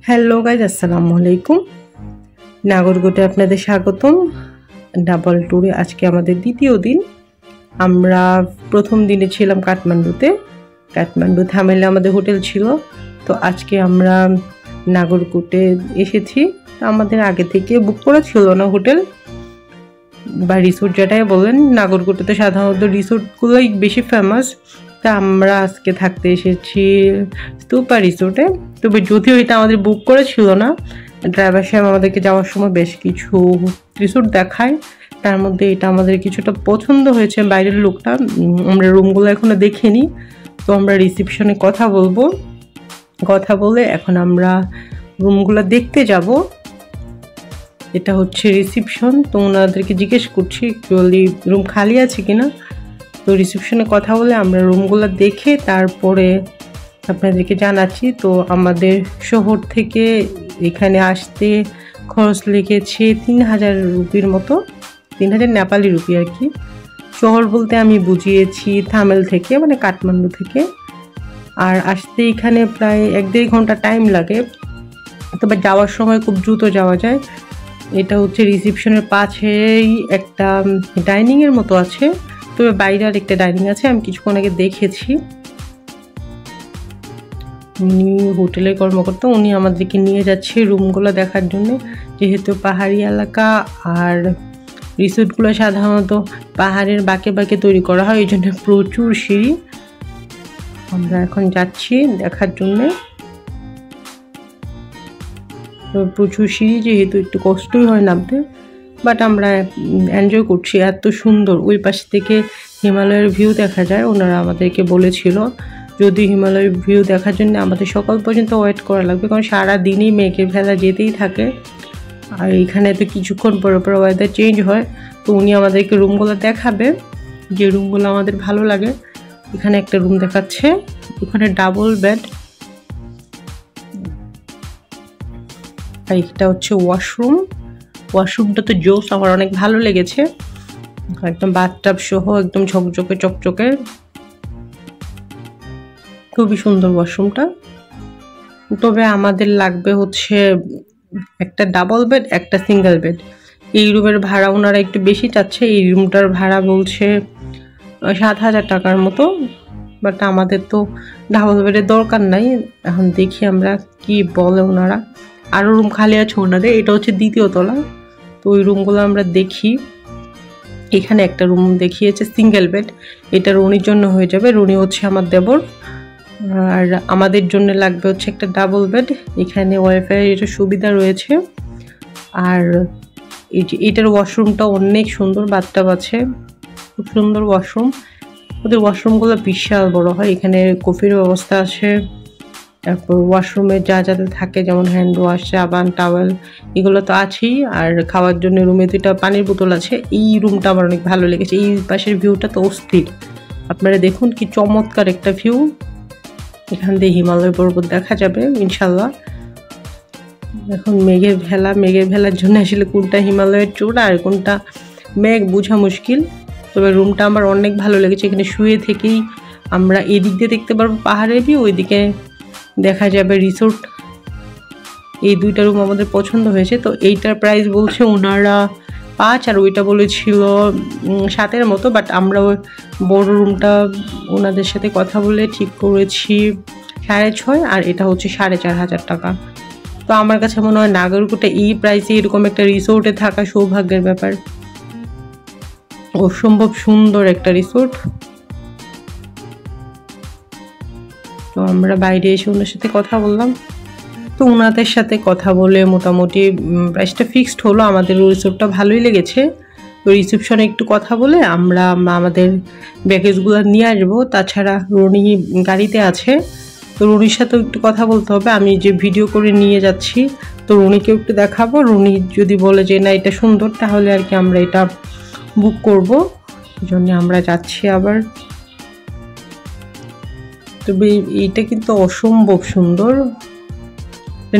Hello guys, আসসালামু আলাইকুম। নাগরকোটে আপনাদের স্বাগতম। ডাবল ট্যুরে আজকে আমাদের দ্বিতীয় দিন। আমরা প্রথম দিনে ছিলাম কাঠমান্ডু থামেলে আমাদের হোটেল ছিল। তো আজকে আমরা নাগরকোটে এসেছি। তো আমাদের আগে থেকে বুক করা ছিল না হোটেল বা রিসোর্ট, যেটাই বলেন। নাগরকোটে তো সাধারণত রিসোর্টগুলোই বেশি ফেমাস। তা আমরা আজকে থাকতে এসেছি স্তূপা রিসোর্টে। তবে যদিও এটা আমাদের বুক করে ছিল না, ড্রাইভার সাহেব আমাদেরকে যাওয়ার সময় বেশ কিছু রিসোর্ট দেখায়। তার মধ্যে এটা আমাদের কিছুটা পছন্দ হয়েছে, বাইরের লোকটা। আমরা রুমগুলো এখনো দেখিনি। তো আমরা রিসেপশনে কথা বলে এখন আমরা রুমগুলো দেখতে যাব। এটা হচ্ছে রিসেপশন। তো ওনাদেরকে জিজ্ঞেস করছি অ্যাকচুয়ালি রুম খালি আছে কিনা। তো রিসেপশনে কথা বলে আমরা রুমগুলো দেখে তারপরে আপনাদেরকে জানাচ্ছি। তো আমাদের শহর থেকে এখানে আসতে খরচ লেগেছে 3000 রুপির মতো, 3000 নেপালি রুপি আর কি। শহর বলতে আমি বুঝিয়েছি থামেল থেকে, মানে কাঠমান্ডু থেকে। আর আসতে এখানে প্রায় 1-1.5 ঘন্টা টাইম লাগে, তবে যাওয়ার সময় খুব দ্রুত যাওয়া যায়। এটা হচ্ছে রিসেপশনের পাশেই একটা ডাইনিংয়ের মতো আছে, তবে বাইরে আর একটা ডাইনিং আছে, আমি কিছুক্ষণ আগে দেখেছি। উনি হোটেলের কর্মকর্তা, উনি আমাদেরকে নিয়ে যাচ্ছে রুমগুলো দেখার জন্য। যেহেতু পাহাড়ি এলাকা আর রিসোর্টগুলো সাধারণত পাহাড়ের বাঁকে বাঁকে তৈরি করা হয়, এই জন্য প্রচুর সিঁড়ি। আমরা এখন যাচ্ছি দেখার জন্যে। প্রচুর সিঁড়ি, যেহেতু একটু কষ্টই হয় নামতে, বাট আমরা এনজয় করছি। এত সুন্দর, ওই পাশ থেকে হিমালয়ের ভিউ দেখা যায়। ওনারা আমাদেরকে বলেছিল যদি হিমালয়ের ভিউ দেখার জন্য আমাদের সকাল পর্যন্ত ওয়েট করা লাগবে, কারণ সারাদিনই মেঘের ভেলা যেতেই থাকে। আর এখানে তো কিছুক্ষণ পরে পরে ওয়েদার চেঞ্জ হয়। তো উনি আমাদেরকে রুমগুলো দেখাবে, যে রুমগুলো আমাদের ভালো লাগে। এখানে একটা রুম দেখাচ্ছে, ওখানে ডাবল বেড। আর এটা হচ্ছে ওয়াশরুমটা তো জোস, আমার অনেক ভালো লেগেছে। একদম বাথটাব সহ, একদম চকচকে। খুবই সুন্দর ওয়াশরুমটা। তবে আমাদের লাগবে হচ্ছে একটা ডাবল বেড, একটা সিঙ্গেল বেড। এই রুমের ভাড়া ওনারা একটু বেশি চাচ্ছে। এই রুমটার ভাড়া বলছে 7000 টাকার মতো, বাট আমাদের তো ডাবল বেডের দরকার নাই। এখন দেখি আমরা কি বলে ওনারা। আরও রুম খালি আছে ওনাদের, এটা হচ্ছে দ্বিতীয় তলা। তো ওই রুমগুলো আমরা দেখি। এখানে একটা রুম দেখিয়েছে সিঙ্গেল বেড, এটা রুনির জন্য হয়ে যাবে। রুনি হচ্ছে আমার দেবর। আর আমাদের জন্য লাগবে হচ্ছে একটা ডাবল বেড। এখানে ওয়াইফাই এর সুবিধা রয়েছে। আর এই যে এটার ওয়াশরুমটা অনেক সুন্দর, বাথটাব আছে, খুব সুন্দর ওয়াশরুম। ওদের ওয়াশরুমগুলো বিশাল বড় হয়। এখানে কফির ব্যবস্থা আছে, তারপর ওয়াশরুমে যা যাতে থাকে, যেমন হ্যান্ড ওয়াশ, সাবান, টাওয়েল, এগুলো তো আছেই। আর খাওয়ার জন্য রুমে 2টা পানির বোতল আছে। এই রুমটা আমার অনেক ভালো লেগেছে। এই পাশের ভিউটা তো অস্থির, আপনারা দেখুন কি চমৎকার একটা ভিউ। এখান দিয়ে হিমালয় পর্বত দেখা যাবে ইনশাল্লাহ। এখন মেঘের ভেলার জন্য আসলে কোনটা হিমালয়ের চূড়া আর কোনটা মেঘ বোঝা মুশকিল। তবে রুমটা আমার অনেক ভালো লেগেছে। এখানে শুয়ে থেকেই আমরা এদিক দিয়ে দেখতে পারবো পাহাড়ের ভিউ, ওইদিকে দেখা যাবে রিসোর্ট। এই 2টা রুম আমাদের পছন্দ হয়েছে। তো এইটার প্রাইস বলছে ওনারা 5, আর ওইটা বলেছিল 7-এর মতো। বাট আমরা ওই বড় রুমটা ওনাদের সাথে কথা বলে ঠিক করেছি 6.5, আর এটা হচ্ছে 4500 টাকা। তো আমার কাছে মনে হয় নাগরকোটে এই প্রাইসে এরকম একটা রিসোর্টে থাকা সৌভাগ্যের ব্যাপার। অসম্ভব সুন্দর একটা রিসোর্ট। তো আমরা বাইরে এসে ওনার সাথে কথা বললাম। তো ওনাদের সাথে কথা বলে মোটামুটি প্রাইসটা ফিক্সড হলো। আমাদের রিসোর্টটা ভালোই লেগেছে। তো রিসেপশনে একটু কথা বলে আমরা আমাদের ব্যাগেজগুলো নিয়ে আসবো। তাছাড়া রনি গাড়িতে আছে, তো রনির সাথেও একটু কথা বলতে হবে। আমি যে ভিডিও করে নিয়ে যাচ্ছি, তো রনিকেও একটু দেখাবো। রনি যদি বলে যে না এটা সুন্দর, তাহলে আর কি আমরা এটা বুক করব। এই জন্য আমরা যাচ্ছি আবার। তবে এইটা কিন্তু অসম্ভব সুন্দর।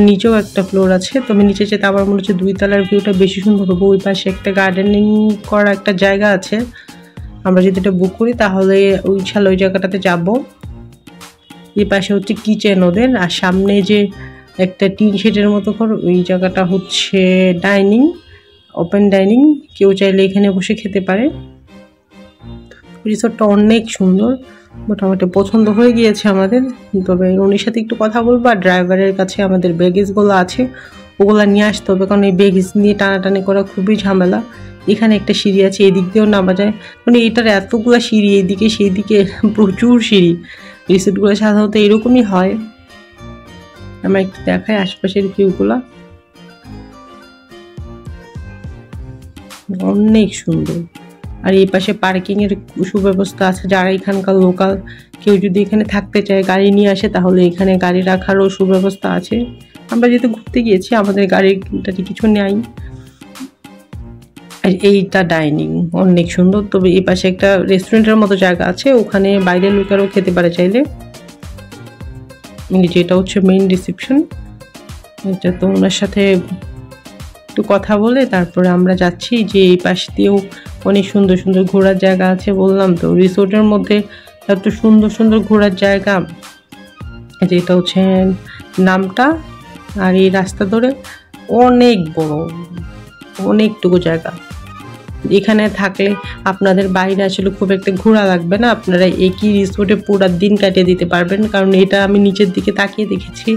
নিচেও একটা ফ্লোর আছে, তবে নিচে যেতে আমার মনে হচ্ছে 2 তলার ভিউটা বেশি সুন্দর হবে। ওই পাশে একটা গার্ডেনিং করা একটা জায়গা আছে। আমরা যদি এটা বুক করি তাহলে ইনশাল্লাহ ওই জায়গাটাতে যাব। এই পাশে হচ্ছে কিচেন ওদের, আর সামনে যে একটা টিন শেডের মতো ঘর। ওই জায়গাটা হচ্ছে ডাইনিং, ওপেন ডাইনিং, কেউ চাইলে এখানে বসে খেতে পারে। রিসোর্টটা অনেক সুন্দর, মোটামুটি পছন্দ হয়ে গিয়েছে আমাদের। তবে রনির সাথে একটু কথা বলবো, আর ড্রাইভারের কাছে আমাদের ব্যাগেজগুলো আছে ওগুলো নিয়ে আসতে হবে, কারণ এই ব্যাগেজ নিয়ে টানাটানি করা খুবই ঝামেলা। এখানে একটা সিঁড়ি আছে, এদিক দিয়েও নামা যায়, মানে এটার এতগুলো সিঁড়ি, এইদিকে সেই দিকে প্রচুর সিঁড়ি। রিসোর্টগুলো সাধারণত এরকমই হয়। আমরা একটু দেখাই আশপাশের ভিউগুলা, অনেক সুন্দর। আর এই পাশে পার্কিং এর সুব্যবস্থা আছে, যারা এখানকার লোকাল কেউ যদি এখানে থাকতে চায় গাড়ি নিয়ে আসে তাহলে এখানে গাড়ি রাখারও সুব্যবস্থা আছে। আমরা যেহেতু ঘুরতে গিয়েছি আমাদের গাড়িটাতে কিছু নেই। আর এইটা ডাইনিং অনেক সুন্দর। তবে এই পাশে একটা রেস্টুরেন্টের মতো জায়গা আছে, ওখানে বাইরের লোকেরাও খেতে পারে চাইলে। যেটা হচ্ছে মেইন রিসেপশন। এটা তো ওনার সাথে একটু কথা বলে তারপরে আমরা যাচ্ছি। যে এই পাশ দিয়েও অনেক সুন্দর সুন্দর ঘোরার জায়গা আছে, বললাম তো রিসোর্টের মধ্যে এত সুন্দর সুন্দর ঘোরার জায়গা। যেটা হচ্ছে নামটা, আর এই রাস্তা ধরে অনেক বড়, অনেকটুকু জায়গা। এখানে থাকলে আপনাদের বাইরে আসলে খুব একটা ঘোরা লাগবে না, আপনারা একই রিসোর্টে পুরো দিন কাটিয়ে দিতে পারবেন। কারণ এটা আমি নিচের দিকে তাকিয়ে দেখেছি,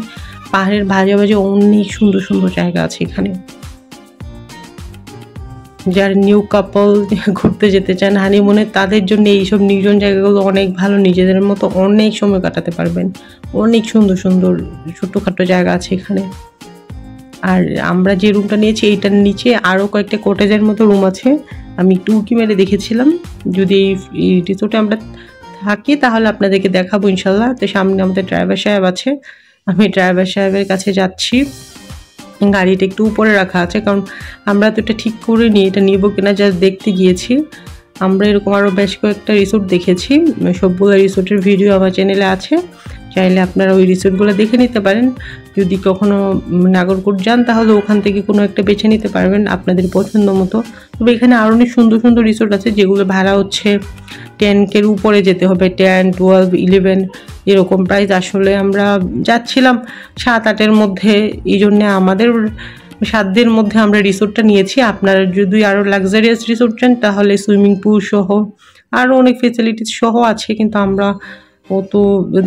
পাহাড়ের ভাজে ভাজে অনেক সুন্দর সুন্দর জায়গা আছে এখানে। যারা নিউ কাপল ঘুরতে যেতে চান হানিমুনে, তাদের জন্য এইসব নির্জন জায়গাগুলো অনেক ভালো, নিজেদের মতো অনেক সময় কাটাতে পারবেন। অনেক সুন্দর সুন্দর ছোট্টখাটো জায়গা আছে এখানে। আর আমরা যে রুমটা নিয়েছি এইটার নিচে আরও কয়েকটা কটেজের মতো রুম আছে, আমি একটু উঁকি মেরে দেখেছিলাম। যদি এই রিসোর্টে আমরা থাকি তাহলে আপনাদেরকে দেখাবো ইনশাল্লাহ। তো সামনে আমাদের ড্রাইভার সাহেব আছে, আমি ড্রাইভার সাহেবের কাছে যাচ্ছি। গাড়িটা একটু উপরে রাখা আছে, কারণ আমরা তো এটা ঠিক করে নিই এটা নিব কিনা জাস্ট দেখতে গিয়েছি। আমরা এরকম আরও বেশ কয়েকটা রিসোর্ট দেখেছি, সবগুলো রিসোর্টের ভিডিও আমার চ্যানেলে আছে, চাইলে আপনারা ওই রিসোর্টগুলো দেখে নিতে পারেন। যদি কখনো নাগরকোট যান তাহলে ওখান থেকে কোনো একটা বেছে নিতে পারবেন আপনাদের পছন্দ মতো। তবে এখানে আরও অনেক সুন্দর সুন্দর রিসোর্ট আছে যেগুলো ভাড়া হচ্ছে 10K-র উপরে যেতে হবে, 10, 12, 11 এরকম প্রাইস। আসলে আমরা যাচ্ছিলাম 7-8-এর মধ্যে, এই জন্যে আমাদের সাধ্যের মধ্যে আমরা রিসোর্টটা নিয়েছি। আপনারা যদি আরও লাক্সারিয়াস রিসোর্ট চান তাহলে সুইমিং পুল সহ আরও অনেক ফেসিলিটিস সহ আছে, কিন্তু আমরা অত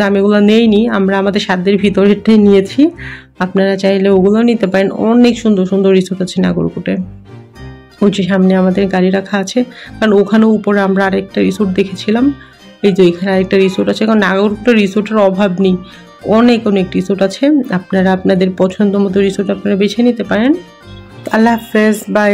দামিগুলো নেইনি, আমরা আমাদের সাধ্যের ভিতরেরটাই নিয়েছি। আপনারা চাইলে ওগুলো নিতে পারেন। অনেক সুন্দর সুন্দর রিসোর্ট আছে নাগরকোটে। ওই যে সামনে আমাদের গাড়ি রাখা আছে, কারণ ওখানে উপরে আমরা আরেকটা রিসোর্ট দেখেছিলাম। এই যে এখানে আরেকটা রিসোর্ট আছে, কারণ নাগরকোটে রিসোর্টের অভাব নেই, অনেক অনেক রিসোর্ট আছে। আপনারা আপনাদের পছন্দ মতো রিসোর্ট আপনারা বেছে নিতে পারেন। আল্লাহ হাফেজ, বাই।